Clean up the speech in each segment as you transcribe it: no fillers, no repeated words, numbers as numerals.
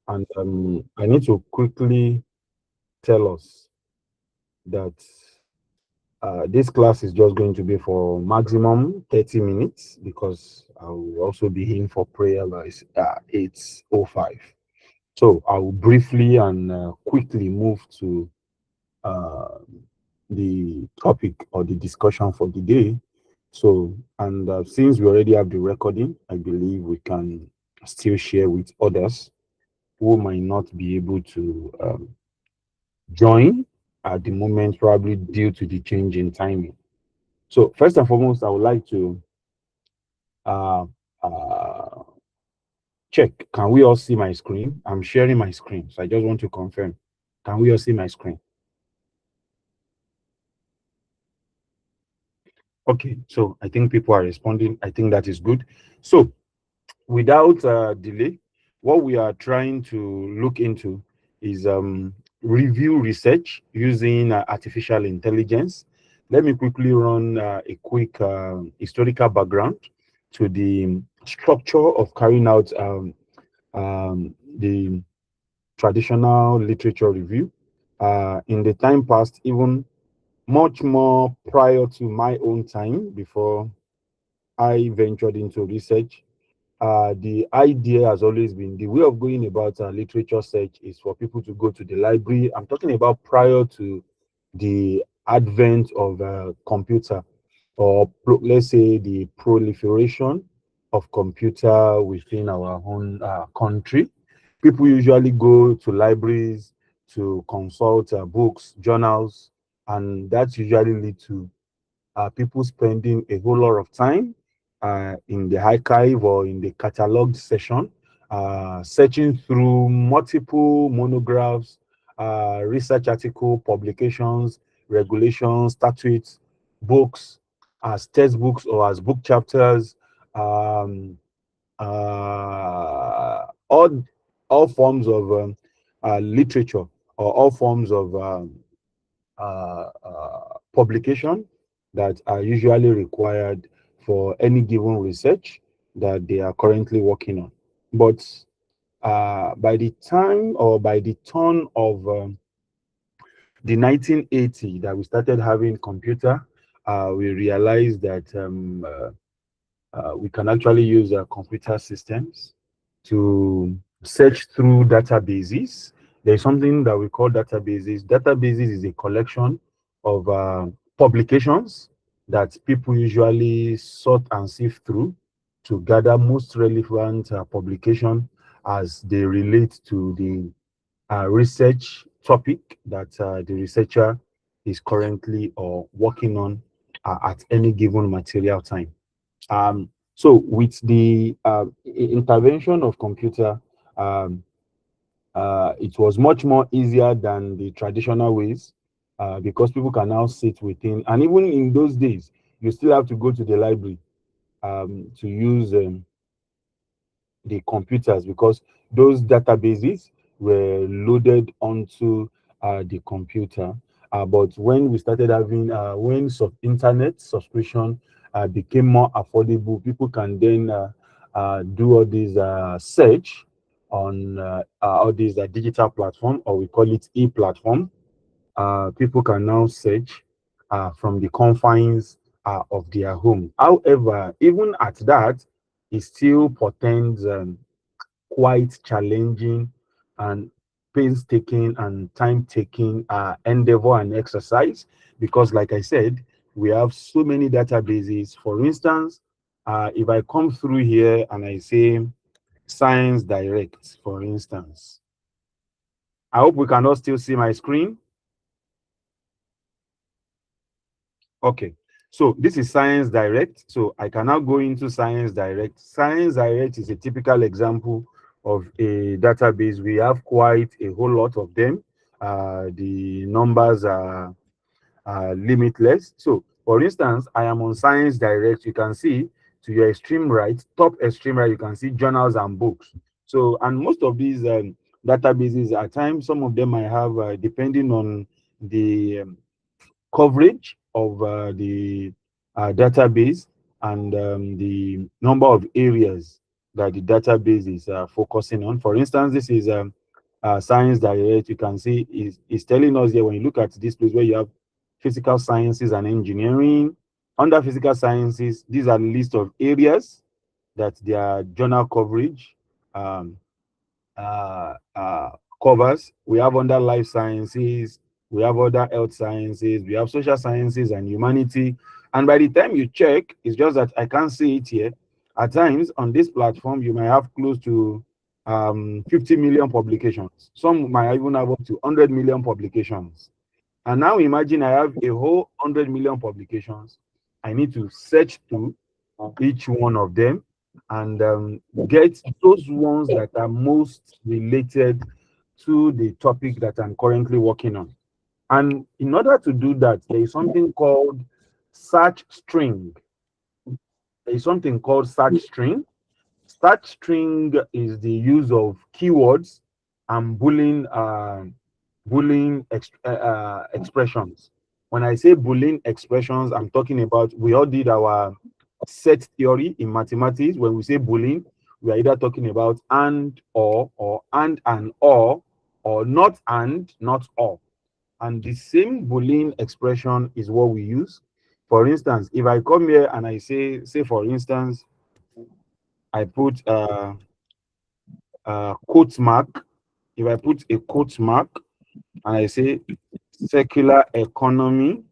And I need to quickly tell us that this class is just going to be for maximum 30 minutes because I will also be in for prayer by 8:05. So I will briefly and quickly move to uh, the topic or the discussion for the day. So, and since we already have the recording, I believe we can still share with others who might not be able to join at the moment, probably due to the change in timing. So, first and foremost, I would like to uh, uh, check. Can we all see my screen? I'm sharing my screen, so I just want to confirm. Can we all see my screen? Okay, so I think people are responding. I think that is good. So, without delay, what we are trying to look into is review research using artificial intelligence. Let me quickly run a quick historical background to the structure of carrying out the traditional literature review. In the time past, even much more prior to my own time, before I ventured into research, the idea has always been the way of going about literature search is for people to go to the library. I'm talking about prior to the advent of computer, or let's say the proliferation of computer within our own country. People usually go to libraries to consult books, journals, and that usually lead to people spending a whole lot of time in the archive or in the cataloged section, searching through multiple monographs, research article, publications, regulations, statutes, books, as textbooks or as book chapters, um, all forms of literature or all forms of publication that are usually required for any given research that they are currently working on. But by the time or by the turn of the 1980 that we started having computer, we realized that we can actually use computer systems to search through databases. There's something that we call databases. Databases is a collection of publications that people usually sort and sift through to gather most relevant publication as they relate to the research topic that the researcher is currently or working on at any given material time. So with the intervention of computer, um, it was much more easier than the traditional ways because people can now sit within, and even in those days, you still have to go to the library to use the computers because those databases were loaded onto the computer. But when we started having, when internet subscription became more affordable, people can then do all these search on all these digital platform, or we call it e-platform. People can now search from the confines of their home. However, even at that, it still portends quite challenging and painstaking and time-taking endeavor and exercise because, like I said, we have so many databases. For instance, if I come through here and I say Science Direct, for instance, I hope we can all still see my screen. Okay, so this is Science Direct. So I can now go into Science Direct. Science Direct is a typical example of a database. We have quite a whole lot of them. The numbers are limitless. So, for instance, I am on Science Direct. You can see to your extreme right, top extreme right, you can see journals and books. So, and most of these databases, at times, some of them might have, depending on the coverage of the database and the number of areas. that the database is focusing on. For instance, this is science direct. You can see is telling us here when you look at this place where you have physical sciences and engineering. Under physical sciences, these are the list of areas that their journal coverage um, uh, uh, covers. We have under life sciences, we have other health sciences, we have social sciences and humanity. And by the time you check, it's just that I can't see it here. At times on this platform, you might have close to 50 million publications. Some might even have up to 100 million publications. And now imagine I have a whole 100 million publications. I need to search through each one of them and get those ones that are most related to the topic that I'm currently working on. And in order to do that, there is something called search string. There is something called search string. Search string is the use of keywords and Boolean expressions. When I say Boolean expressions, I'm talking about, we all did our set theory in mathematics. When we say Boolean, we are either talking about and or and or not and, not or. And the same Boolean expression is what we use. For instance, if I come here and I say for instance, I put quote mark. If I put a quote mark and I say secular economy,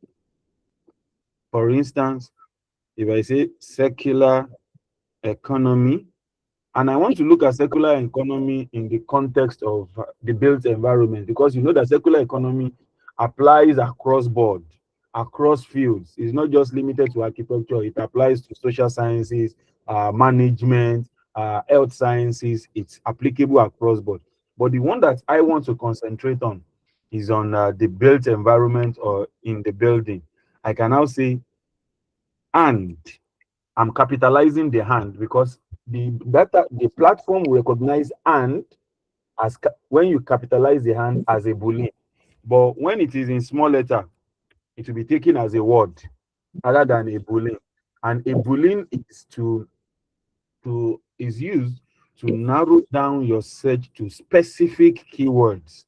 for instance, if I say secular economy, and I want to look at secular economy in the context of the built environment, because you know that secular economy applies across board, across fields. It's not just limited to architecture. It applies to social sciences, management, health sciences. It's applicable across board. But the one that I want to concentrate on is on the built environment or in the building. I can now say, and I'm capitalizing the hand because the platform will recognize and as when you capitalize the hand as a boolean, but when it is in small letter, it will be taken as a word rather than a boolean. And a boolean is used to narrow down your search to specific keywords.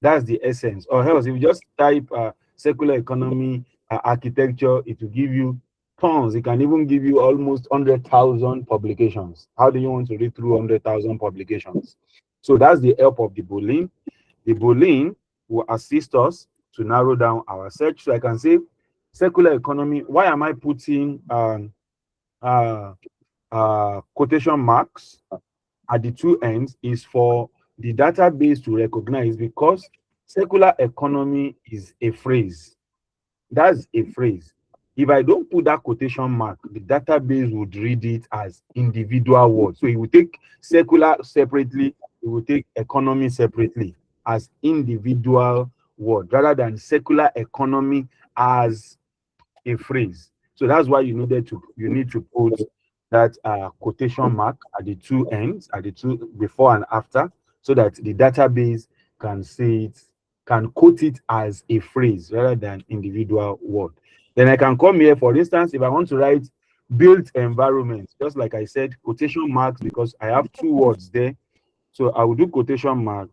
That's the essence. Or else, if you just type circular economy, architecture, it will give you tons. It can even give you almost 100,000 publications. How do you want to read through 100,000 publications? So that's the help of the Boolean. The Boolean will assist us to narrow down our search. So I can say circular economy. Why am I putting quotation marks at the two ends? Is for the database to recognize, because circular economy is a phrase. That's a phrase. If I don't put that quotation mark, the database would read it as individual words. So it will take circular separately, it will take economy separately as individual word rather than circular economy as a phrase. So that's why you need to put that quotation mark at the two ends, at the two before and after, so that the database can see it, can quote it as a phrase rather than individual word. Then I can come here, for instance, if I want to write built environment, just like I said, quotation marks, because I have two words there. So I will do quotation mark,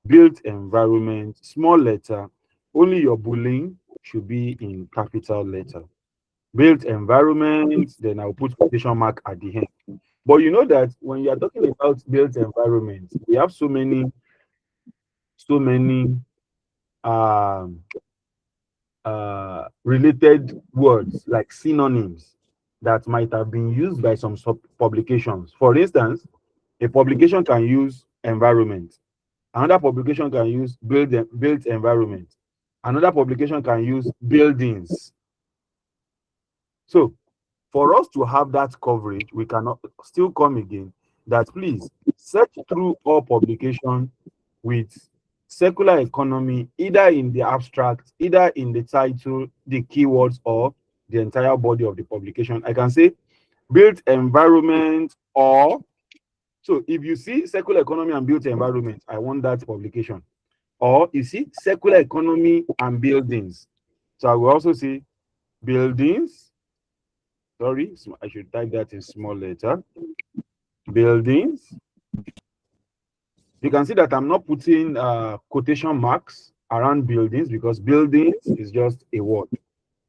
built environment, small letter. Only your Boolean should be in capital letter. Built environment, then I'll put quotation mark at the end. But you know that when you are talking about built environment, we have so many um, related words like synonyms that might have been used by some publications. For instance, a publication can use environment. Another publication can use built environment. Another publication can use buildings. So for us to have that coverage, we cannot still come again that please search through all publications with circular economy, either in the abstract, either in the title, the keywords, or the entire body of the publication. I can say built environment, or so if you see circular economy and built environment, I want that publication. Or you see circular economy and buildings. So I will also say buildings. Sorry, I should type that in small letter. buildings. You can see that I'm not putting quotation marks around buildings because buildings is just a word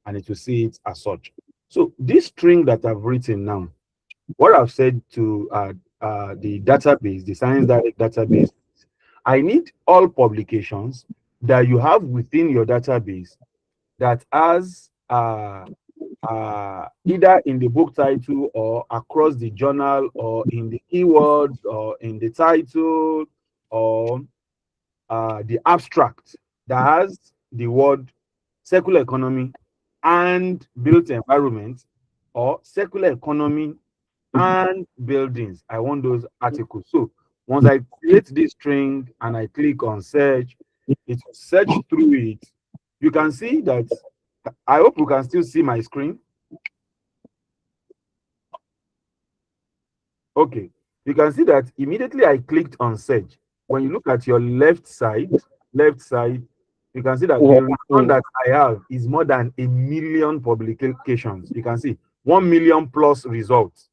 and it will see it as such. So this string that I've written now, what I've said to the database, the Science Direct database, I need all publications that you have within your database that has either in the book title or across the journal or in the keywords or in the title or the abstract that has the word circular economy and built environment or circular economy and buildings. I want those articles. So once I create this string and I click on search, it will search through it. You can see that. I hope you can still see my screen. Okay, you can see that immediately I clicked on search. When you look at your left side, you can see that the result that I have is more than 1 million publications. You can see 1 million plus results.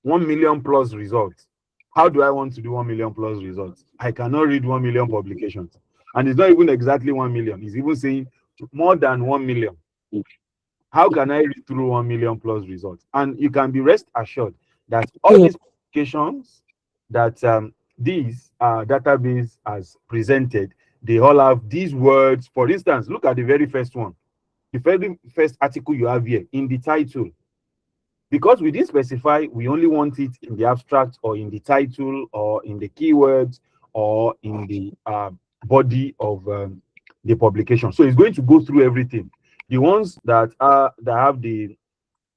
1 million plus results. How do I want to do 1 million plus results? I cannot read 1 million publications. And it's not even exactly 1 million. It's even saying more than 1 million. How can I read through 1 million plus results? And you can be rest assured that all these publications that this database has presented, they all have these words. For instance, look at the very first one. The very first article you have here in the title. Because we didn't specify, we only want it in the abstract or in the title or in the keywords or in the body of the publication. So it's going to go through everything. The ones that have the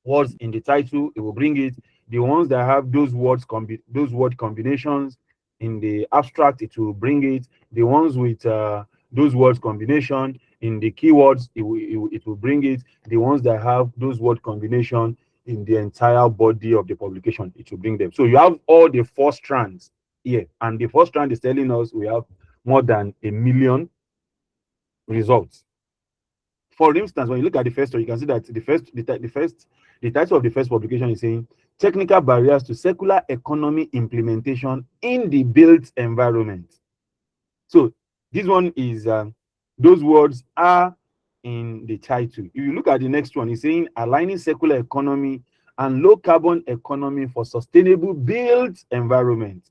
words in the title, it will bring it. The ones that have those word combinations in the abstract, it will bring it. The ones with those words combination in the keywords, it will bring it. The ones that have those word combination in the entire body of the publication, it will bring them. So you have all the 4 strands here, and the first strand is telling us we have more than 1 million results. For instance, when you look at the first one, you can see that the title of the first publication is saying technical barriers to circular economy implementation in the built environment. So this one is those words are in the title. If you look at the next one, it's saying aligning circular economy and low carbon economy for sustainable built environment.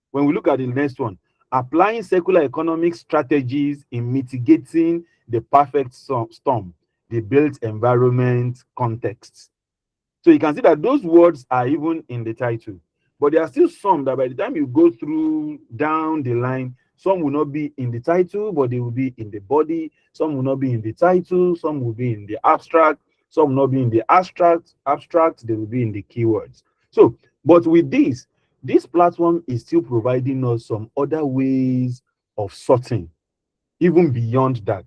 When we look at the next one, applying circular economic strategies in mitigating the perfect storm, the built environment context. So you can see that those words are even in the title, but there are still some that by the time you go through down the line, some will not be in the title, but they will be in the body. Some will not be in the title. Some will be in the abstract. Some will not be in the abstract. They will be in the keywords. So, but with this platform is still providing us some other ways of sorting, even beyond that.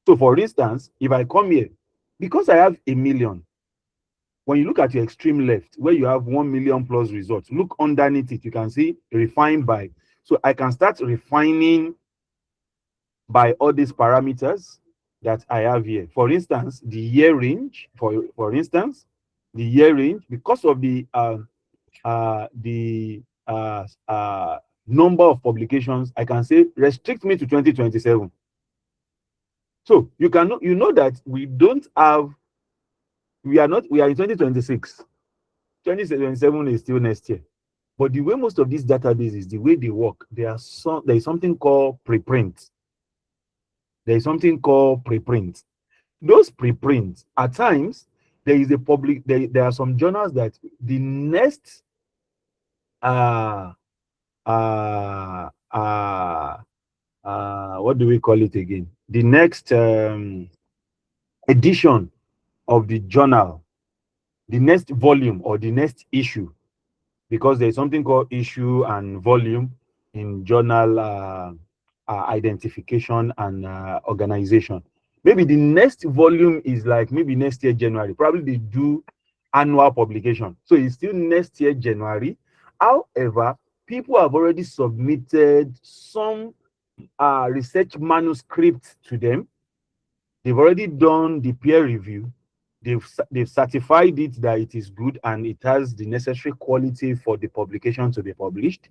So, for instance, if I come here, because I have 1 million, when you look at your extreme left, where you have 1 million plus results, look underneath it, you can see refined by. So I can start refining by all these parameters that I have here. For instance, the year range, for instance, the year range, because of the number of publications, I can say restrict me to 2027. So you know that we are in 2026. 2027 is still next year. But the way most of these databases, the way they work, there is something called preprint. There is something called preprint. Those preprints, at times, there is a public. There are some journals that the next what do we call it again? The next edition of the journal, the next volume or the next issue, because there's something called issue and volume in journal identification and organization. Maybe the next volume is like maybe next year January. Probably they do annual publication, so it's still next year January. However, people have already submitted some research manuscripts to them. They've already done the peer review. they've certified it that it is good and it has the necessary quality for the publication to be published,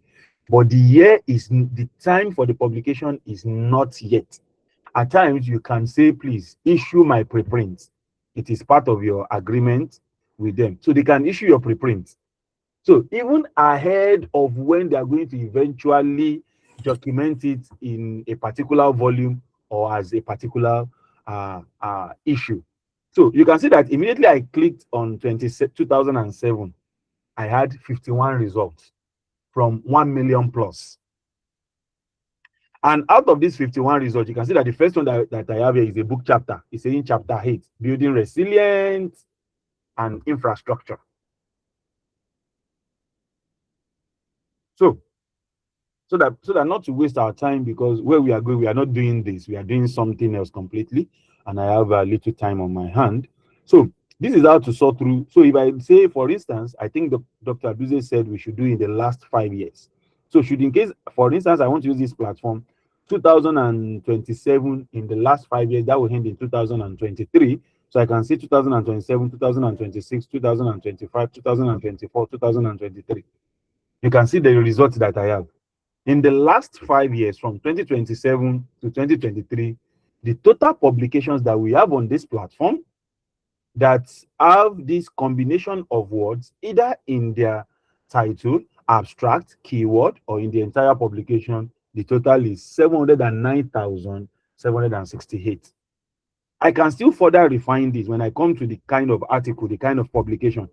but the time for the publication is not yet. At times you can say, please issue my preprint. It is part of your agreement with them, so they can issue your preprint. So even ahead of when they are going to eventually document it in a particular volume or as a particular issue. So you can see that immediately I clicked on 2007, I had 51 results from 1 million plus. And out of these 51 results, you can see that the first one that I have here is a book chapter. It's in chapter 8, building resilience and infrastructure. So that not to waste our time, because where we are going, we are not doing this, we are doing something else completely, and I have a little time on my hand. So this is how to sort through. So if I say, for instance, I think Dr. Aduze said we should do in the last 5 years. So should, in case, for instance, I want to use this platform, 2027 in the last 5 years, that will end in 2023. So I can say 2027, 2026, 2025, 2024, 2023. You can see the results that I have. In the last 5 years, from 2027 to 2023, the total publications that we have on this platform that have this combination of words, either in their title, abstract, keyword, or in the entire publication, the total is 709,768. I can still further refine this when I come to the kind of article, the kind of publication.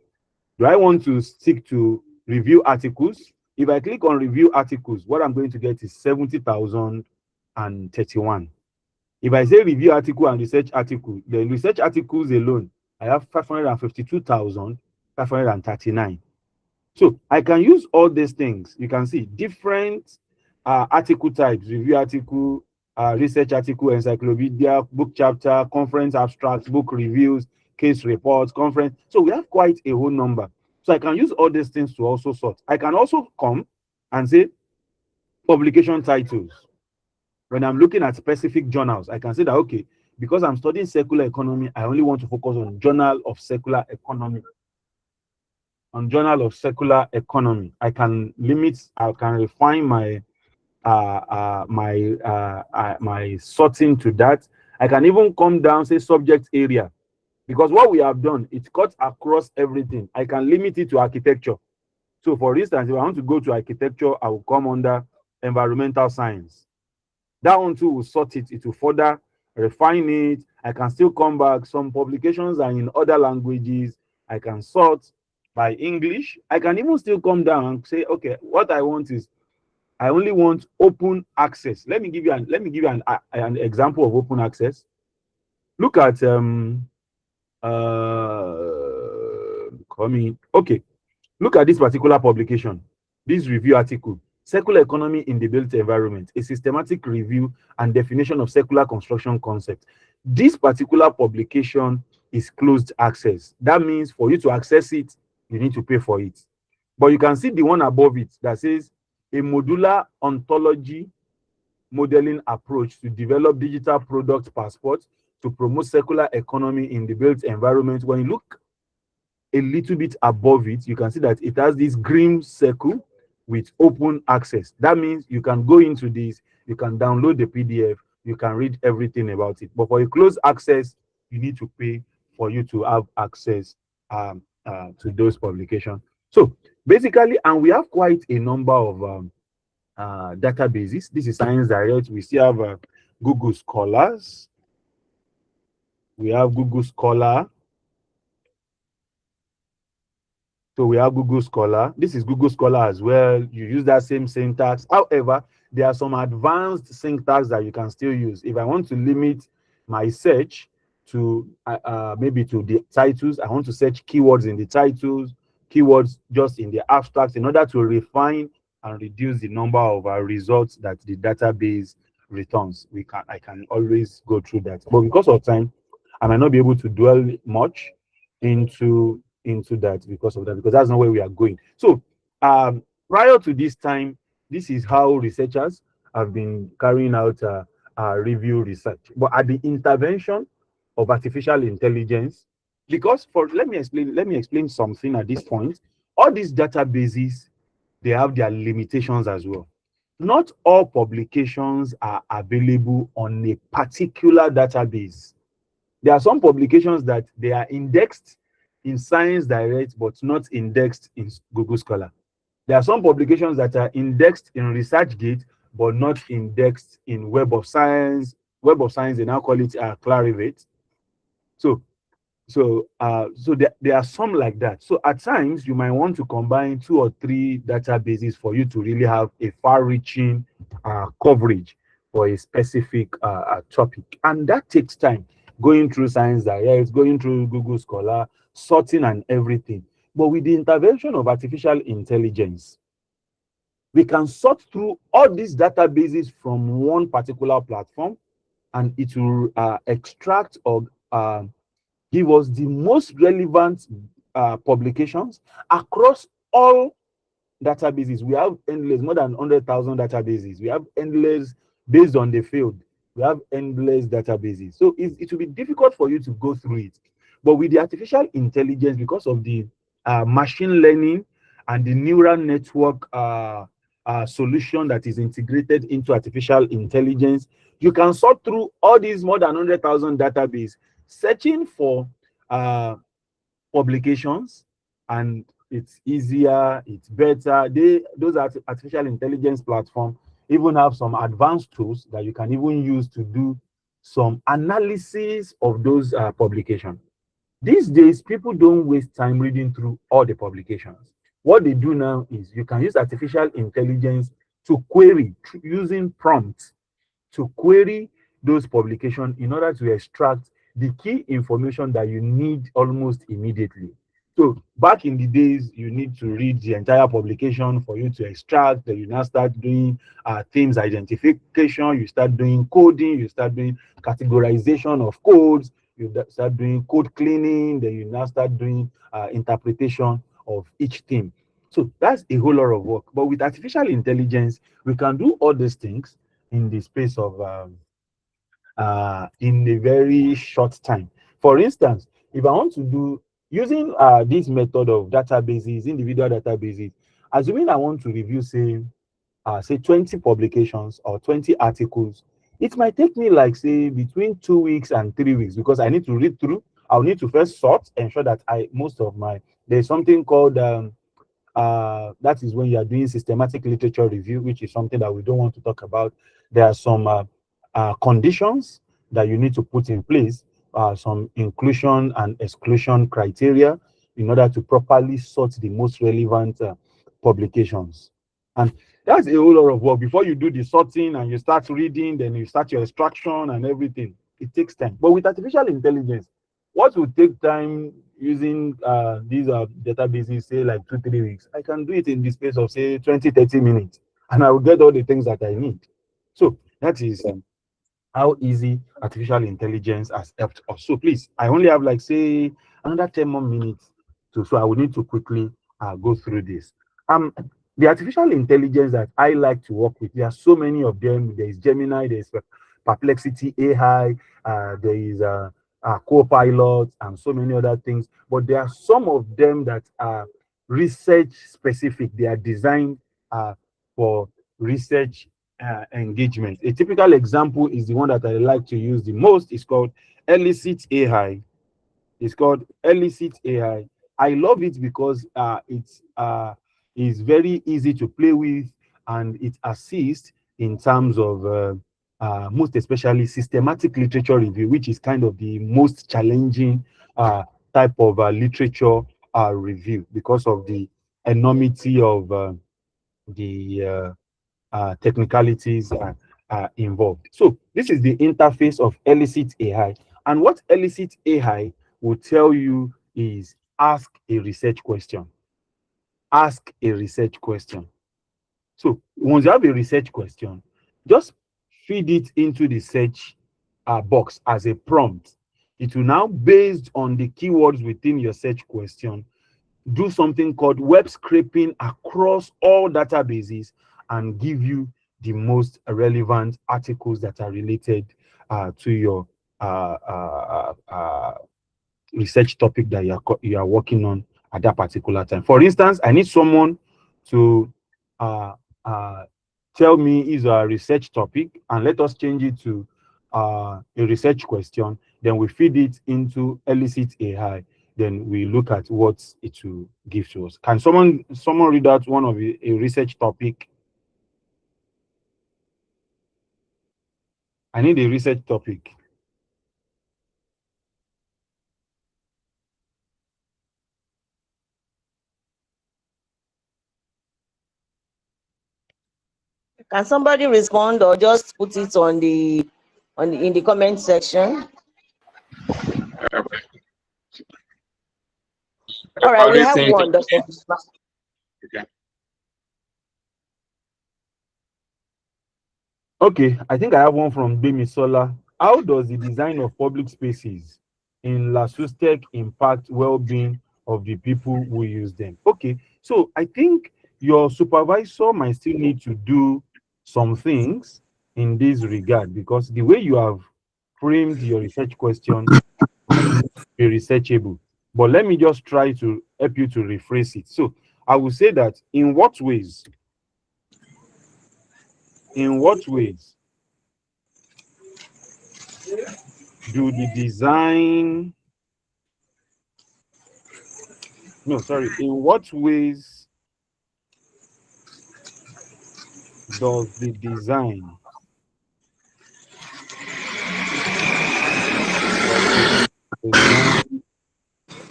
Do I want to stick to review articles? If I click on review articles, what I'm going to get is 70,031. If I say review article and research article, the research articles alone, I have 552,539. So I can use all these things. You can see different article types: review article, research article, encyclopedia, book chapter, conference abstracts, book reviews, case reports, conference. So we have quite a whole number. So I can use all these things to also sort. I can also come and say publication titles. When I'm looking at specific journals, I can say that, okay, because I'm studying circular economy, I only want to focus on Journal of Circular Economy. On Journal of Circular Economy, I can refine my my sorting to that. I can even come down, say subject area, because what we have done, it cuts across everything. I can limit it to architecture. So for instance, if I want to go to architecture, I will come under environmental science. That one too will sort it. It will further refine it. I can still come back. Some publications are in other languages. I can sort by English. I can even still come down and say, okay, what I want is, I only want open access. Let me give you an example of open access. Look at okay, look at this particular publication, this review article, Circular Economy in the Built Environment, a systematic review and definition of circular construction concept. This particular publication is closed access. That means for you to access it, you need to pay for it. But you can see the one above it that says a modular ontology modeling approach to develop digital product passports to promote circular economy in the built environment. When you look a little bit above it, you can see that it has this green circle with open access. That means you can go into this, you can download the PDF, you can read everything about it. But for a closed access, you need to pay for you to have access to those publications. So basically, and we have quite a number of databases. This is Science Direct. We still have Google Scholars. We have Google Scholar. So we have Google Scholar. This is Google Scholar as well. You use that same syntax. However, there are some advanced syntax that you can still use. If I want to limit my search to maybe to the titles, I want to search keywords in the titles, keywords just in the abstracts, in order to refine and reduce the number of results that the database returns. I can always go through that. But because of time, I might not be able to dwell much into that because that's not where we are going. So prior to this time, this is how researchers have been carrying out review research. But at the intervention of artificial intelligence, Because let me explain something at this point. All these databases, they have their limitations as well. Not all publications are available on a particular database. There are some publications that they are indexed in Science Direct, but not indexed in Google Scholar. There are some publications that are indexed in ResearchGate, but not indexed in Web of Science. Web of Science, they now call it Clarivate. So so there are some like that. So at times you might want to combine 2 or 3 databases for you to really have a far-reaching coverage for a specific topic, and that takes time. Going through Science Direct, going through Google Scholar, sorting and everything. But with the intervention of artificial intelligence, we can sort through all these databases from one particular platform, and it will extract or give us the most relevant publications across all databases. We have endless, more than 100,000 databases. We have endless based on the field. We have endless databases. So it will be difficult for you to go through it. But with the artificial intelligence, because of the machine learning and the neural network solution that is integrated into artificial intelligence, you can sort through all these more than 100,000 databases, searching for publications, and it's easier, it's better. Those artificial intelligence platform even have some advanced tools that you can even use to do some analysis of those publications. These days, people don't waste time reading through all the publications. What they do now is you can use artificial intelligence to query using prompts, to query those publications in order to extract the key information that you need almost immediately. So back in the days, you need to read the entire publication for you to extract. Then you now start doing themes identification. You start doing coding. You start doing categorization of codes. You start doing code cleaning. Then you now start doing interpretation of each theme. So that's a whole lot of work. But with artificial intelligence, we can do all these things in the space of in a very short time. For instance, if I want to do using this method of databases, individual databases, assuming I want to review, say 20 publications or 20 articles, it might take me like say between 2 weeks and 3 weeks, because I need to read through. I'll need to first sort, ensure that there's something called that is when you are doing systematic literature review, which is something that we don't want to talk about. There are some conditions that you need to put in place, some inclusion and exclusion criteria in order to properly sort the most relevant publications. And that's a whole lot of work. Before you do the sorting and you start reading, then you start your extraction and everything, it takes time. But with artificial intelligence, what will take time using these databases, say like 2 3 weeks, I can do it in the space of say 20 30 minutes, and I will get all the things that I need. So that is how easy artificial intelligence has helped us. So please, I only have like say another 10 more minutes so I will need to quickly go through this. The artificial intelligence that I like to work with, there are so many of them. There is Gemini, there is Perplexity AI, there is Copilot, and so many other things. But there are some of them that are research specific. They are designed for research engagement. A typical example is the one that I like to use the most. It's called Elicit AI. It's called Elicit AI. I love it because it's very easy to play with, and it assists in terms of most especially systematic literature review, which is kind of the most challenging type of literature review, because of the enormity of the technicalities involved. So this is the interface of Elicit AI. And what Elicit AI will tell you is ask a research question. Ask a research question. So once you have a research question, just feed it into the search box as a prompt. It will now, based on the keywords within your search question, do something called web scraping across all databases and give you the most relevant articles that are related to your research topic that you are working on at that particular time. For instance, I need someone to uh, uh, tell me is a research topic, and let us change it to a research question. Then we feed it into elicit AI. Then we look at what it will give to us. Can someone read out one of a research topic? I need a research topic. Can somebody respond or just put it on the in the comment section? All right, we have one. Okay, I think I have one from Bemisola. How does the design of public spaces in LASUSTECH impact well-being of the people who use them? Okay, so I think your supervisor might still need to do some things in this regard, because the way you have framed your research question might be researchable. But let me just try to help you to rephrase it. So I will say that in what ways do the design no sorry in what ways does the design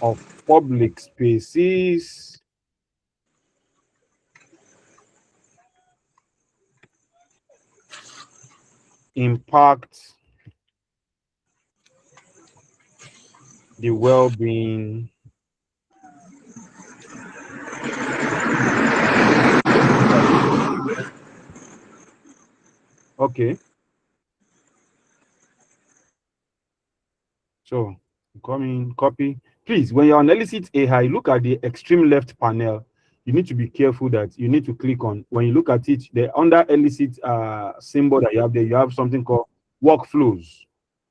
of public spaces impact the well-being okay, so coming copy, please. When you're on elicit AI, look at the extreme left panel. You need to be careful that you need to click on, when you look at it, the under elicit symbol that you have there, you have something called workflows.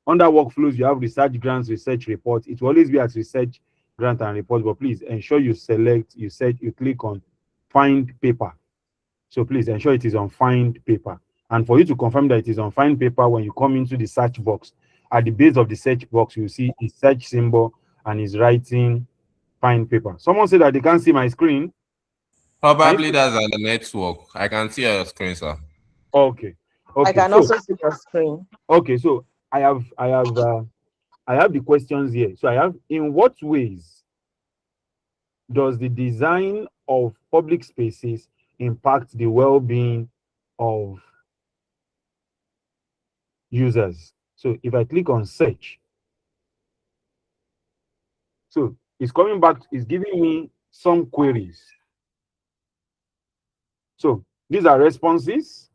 Under workflows, you have research grants, research report. It will always be as research grant and report, but please ensure you select, you click on find paper. So please ensure it is on find paper. And for you to confirm that it is on find paper, when you come into the search box, at the base of the search box, you see a search symbol and is writing find paper. Someone said that they can't see my screen. Probably that's on the network. I can see your screen, sir. Okay. I can also see your screen. Okay, so I have the questions here. So I have, in what ways does the design of public spaces impact the well-being of users? So if I click on search, so it's coming back, it's giving me some queries. So these are responses.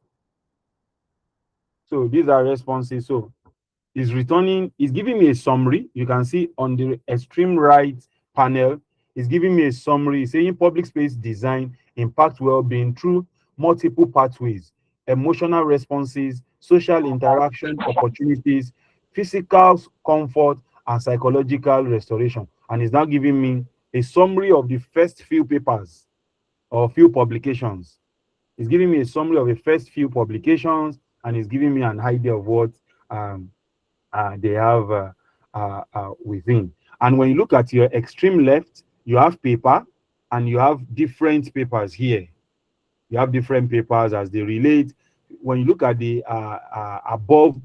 So it's returning, it's giving me a summary. You can see on the extreme right panel, it's giving me a summary saying public space design impact well-being through multiple pathways: emotional responses, social interaction opportunities, physical comfort, and psychological restoration. And it's now giving me a summary of the first few papers or few publications. It's giving me a summary of the first few publications, and it's giving me an idea of what they have within. And when you look at your extreme left, you have paper, and you have different papers here. You have different papers as they relate. When you look at the above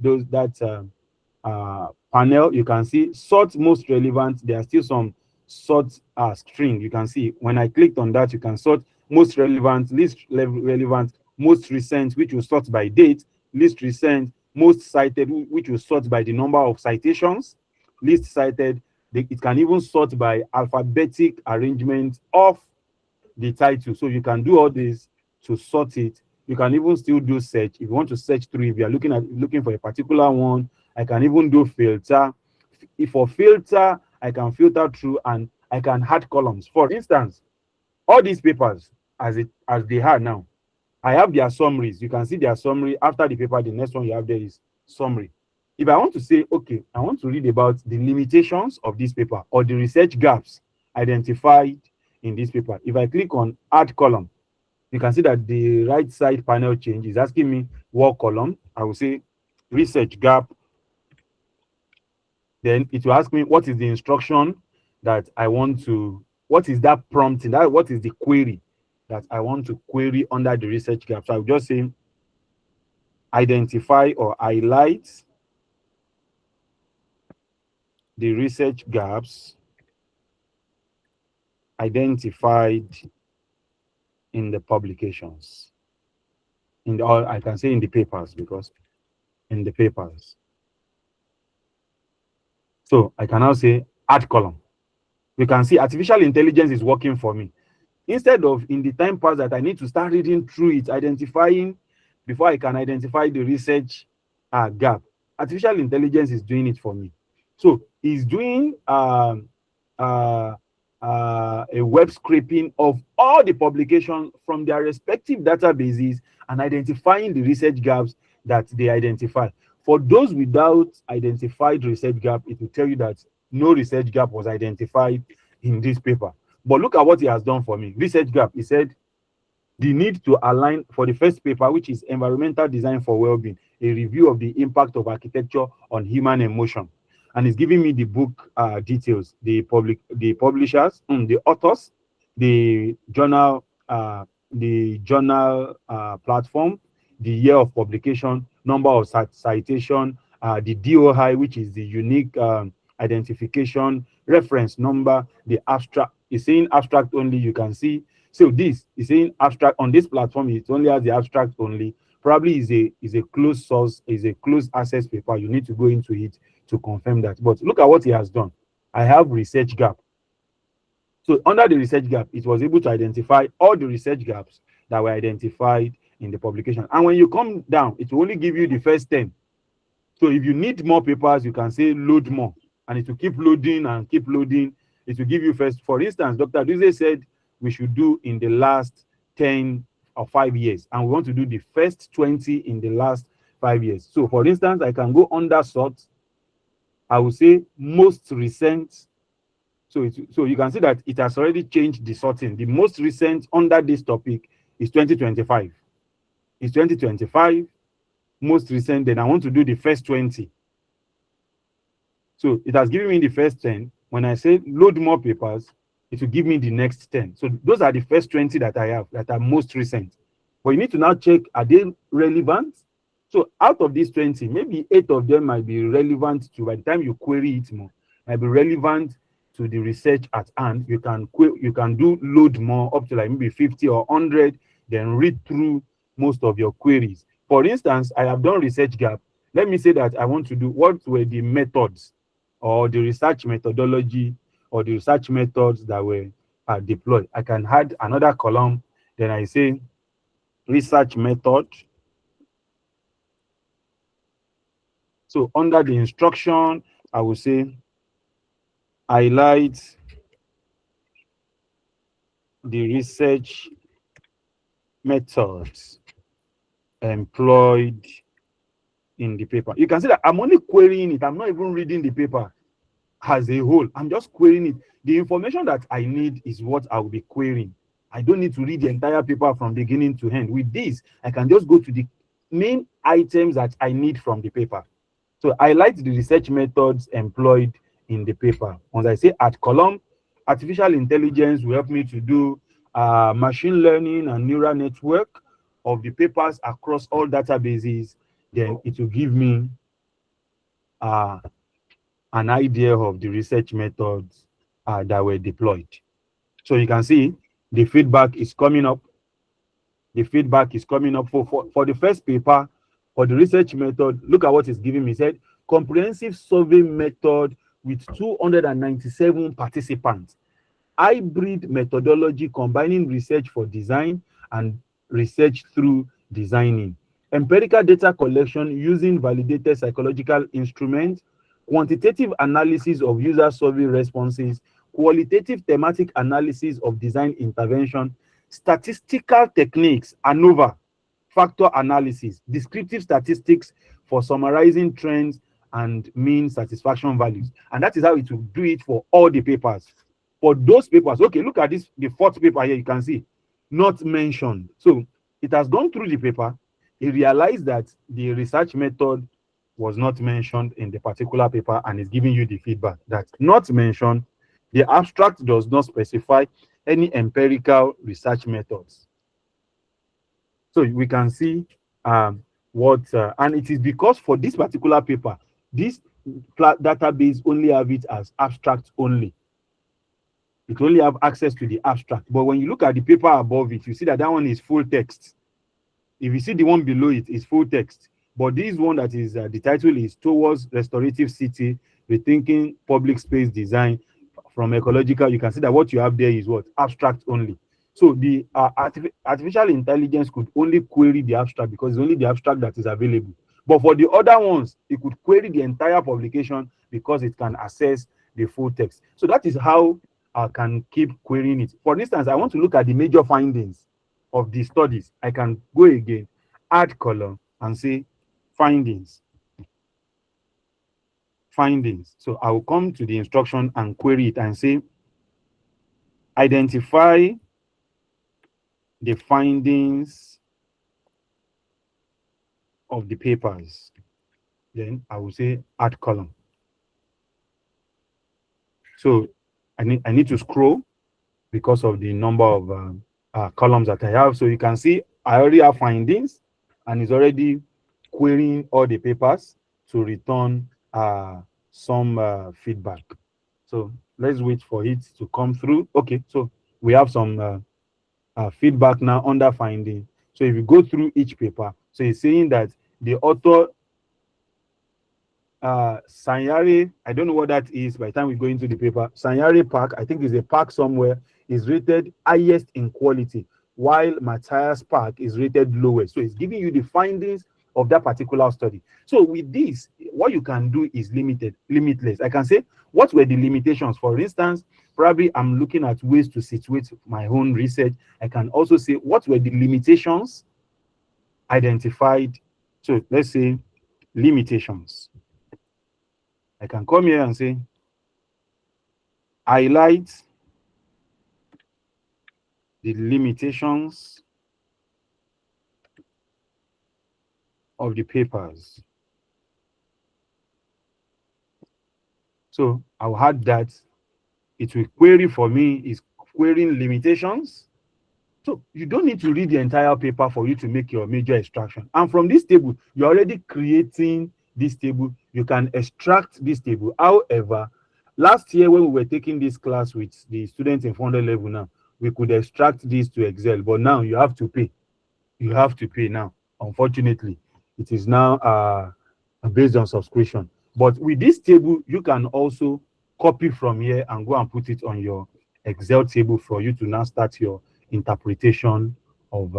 panel, you can see sort most relevant. There are still some sort string. You can see when I clicked on that, you can sort most relevant, least relevant, most recent, which will sort by date, least recent, most cited, which will sort by the number of citations, least cited. It can even sort by alphabetic arrangement of the title. So you can do all this to sort it. You can even still do search. If you want to search through, if you're looking for a particular one, I can even do filter. If for filter, I can filter through and I can add columns. For instance, all these papers as they are now, I have their summaries. You can see their summary. After the paper, the next one you have there is summary. if I want to say, okay, I want to read about the limitations of this paper or the research gaps identified in this paper, if I click on add column, you can see that the right side panel change is asking me what column. I will say research gap. Then it will ask me what is the instruction that I want to, what is that prompting, that what is the query that I want to query under the research gap. So I will just say identify or highlight the research gaps identified in the publications. In the, or I can say in the papers, because in the papers. So I can now say add column. You can see artificial intelligence is working for me. Instead of in the time pass that I need to start reading through it, identifying before I can identify the research gap, artificial intelligence is doing it for me. So it's doing a web scraping of all the publications from their respective databases and identifying the research gaps that they identify. For those without identified research gap, it will tell you that no research gap was identified in this paper. But look at what he has done for me. Research gap, he said, the need to align for the first paper, which is environmental design for well-being, a review of the impact of architecture on human emotion. And it's giving me the book details, the publishers, the authors, the journal platform, the year of publication, number of citation, the DOI, which is the unique identification, reference number, the abstract. It's saying abstract only, you can see. So this is saying abstract on this platform, it only has the abstract only. Probably is a closed source, is a closed access paper. You need to go into it to confirm that. But look at what he has done. I have research gap. So under the research gap, it was able to identify all the research gaps that were identified in the publication. And when you come down, it will only give you the first 10. So if you need more papers, you can say load more, and it will keep loading and keep loading. It will give you first. For instance, Dr. Duze said we should do in the last 10 or 5 years, and we want to do the first 20 in the last 5 years. So for instance, I can go under sort. I will say most recent. So you can see that it has already changed the sorting. The most recent under this topic is 2025. It's 2025, most recent. Then I want to do the first 20. So it has given me the first 10. When I say load more papers, it will give me the next 10. So those are the first 20 that I have that are most recent. But you need to now check, are they relevant? So out of these 20, maybe 8 of them might be relevant to, by the time you query it more, might be relevant to the research at hand. You can do load more up to like maybe 50 or 100, then read through most of your queries. For instance, I have done research gap. Let me say that I want to do what were the methods or the research methodology or the research methods that were deployed. I can add another column. Then I say research method. So under the instruction, I will say highlight the research methods employed in the paper. You can see that I'm only querying it. I'm not even reading the paper as a whole. I'm just querying it. The information that I need is what I will be querying. I don't need to read the entire paper from beginning to end. With this, I can just go to the main items that I need from the paper. So I like the research methods employed in the paper. Once I say add column, artificial intelligence will help me to do machine learning and neural network of the papers across all databases. Then it will give me an idea of the research methods that were deployed. So you can see the feedback is coming up. The feedback is coming up for the first paper. For the research method, look at what it's giving me. It said comprehensive survey method with 297 participants. Hybrid methodology combining research for design and research through designing. Empirical data collection using validated psychological instruments. Quantitative analysis of user survey responses. Qualitative thematic analysis of design intervention. Statistical techniques, ANOVA, factor analysis, descriptive statistics for summarizing trends and mean satisfaction values. And that is how it will do it for all the papers. For those papers, okay, look at this, the fourth paper here, you can see, not mentioned. So it has gone through the paper, it realized that the research method was not mentioned in the particular paper and is giving you the feedback that not mentioned, the abstract does not specify any empirical research methods. So we can see and it is because for this particular paper, this database only have it as abstract only. It only have access to the abstract. But when you look at the paper above it, you see that that one is full text. If you see the one below it, is full text. But this one that is the title is Towards Restorative City, Rethinking Public Space Design from Ecological. You can see that what you have there is what? Abstract only. So the artificial intelligence could only query the abstract because it's only the abstract that is available. But for the other ones, it could query the entire publication because it can access the full text. So that is how I can keep querying it. For instance, I want to look at the major findings of the studies. I can go again, add column, and say findings. Findings. So I will come to the instruction and query it and say, identify the findings of the papers. Then I will say add column. So I need to scroll because of the number of columns that I have. So you can see I already have findings and it's already querying all the papers to return some feedback. So let's wait for it to come through. Okay, so we have some feedback now under finding. So if you go through each paper, so it's saying that the author Sanyari, I don't know what that is by the time we go into the paper. Sanyari Park, I think is a park somewhere, is rated highest in quality, while Matthias Park is rated lowest. So it's giving you the findings of that particular study. So with this, what you can do is limitless. I can say, what were the limitations? For instance, probably I'm looking at ways to situate my own research. I can also say, what were the limitations identified? So let's say limitations. I can come here and say, highlight the limitations of the papers. So I'll add that. It will query for me, is querying limitations. So you don't need to read the entire paper for you to make your major extraction. And from this table, you're already creating this table. You can extract this table. However, last year when we were taking this class with the students in 400 level now, we could extract this to Excel, but now you have to pay. You have to pay now. Unfortunately, it is now based on subscription. But with this table, you can also copy from here and go and put it on your Excel table for you to now start your interpretation of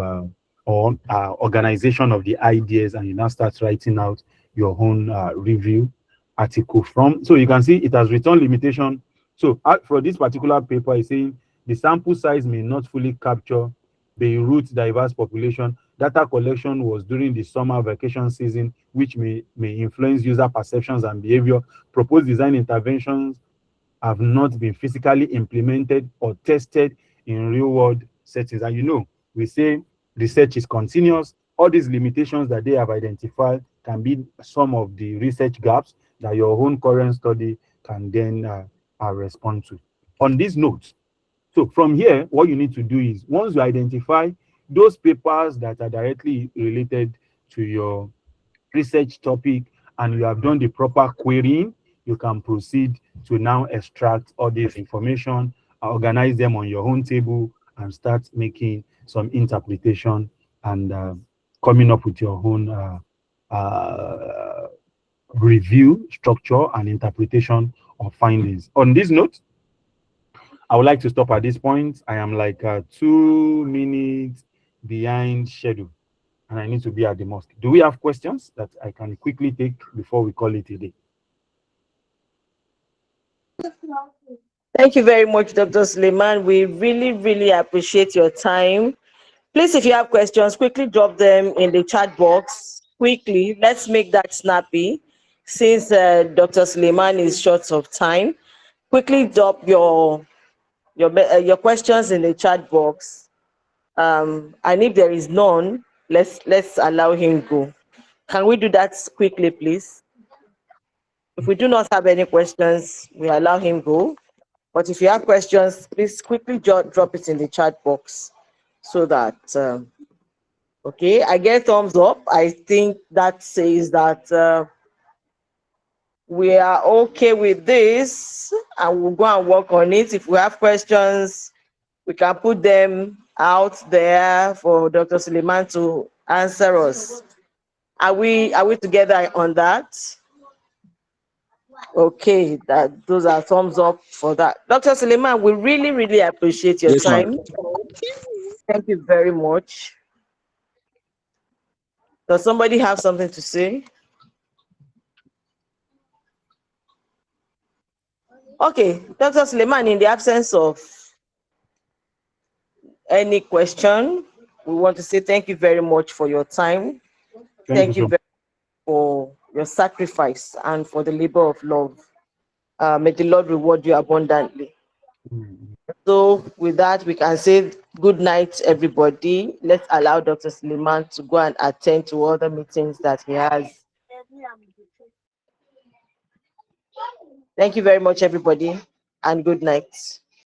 or organization of the ideas, and you now start writing out your own review article from. So you can see it has returned limitation. So for this particular paper, it's saying the sample size may not fully capture Beirut diverse population. Data collection was during the summer vacation season, which may influence user perceptions and behavior. Proposed design interventions have not been physically implemented or tested in real-world settings. And you know, we say research is continuous. All these limitations that they have identified can be some of the research gaps that your own current study can then respond to. On this note, so from here, what you need to do is, once you identify those papers that are directly related to your research topic and you have done the proper querying, you can proceed to now extract all this information, organize them on your own table, and start making some interpretation and coming up with your own review structure and interpretation of findings. On this note, I would like to stop at this point. I am like 2 minutes behind schedule, and I need to be at the mosque. Do we have questions that I can quickly take before we call it a day? Thank you very much, Dr. Suleiman. We really, really appreciate your time. Please, if you have questions, quickly drop them in the chat box. Quickly, let's make that snappy since Dr. Suleiman is short of time, quickly drop your questions in the chat box. And if there is none, let's allow him go. Can we do that quickly, please? If we do not have any questions, we allow him go. But if you have questions, please quickly drop it in the chat box so that, okay, I get thumbs up. I think that says that we are okay with this and we'll go and work on it. If we have questions, we can put them out there for Dr. Suleiman to answer us. Are we together on that? Okay, those are thumbs up for that. Dr. Suleiman, we really, really appreciate your Yes, ma'am. time. Thank you very much. Does somebody have something to say? Okay, Dr. Suleiman, in the absence of any question, we want to say thank you very much for your time. Thank you very much for your sacrifice and for the labor of love. May the Lord reward you abundantly. So with that, we can say good night, everybody. Let's allow Dr. Suleiman to go and attend to other meetings that he has. Thank you very much, everybody, and good night.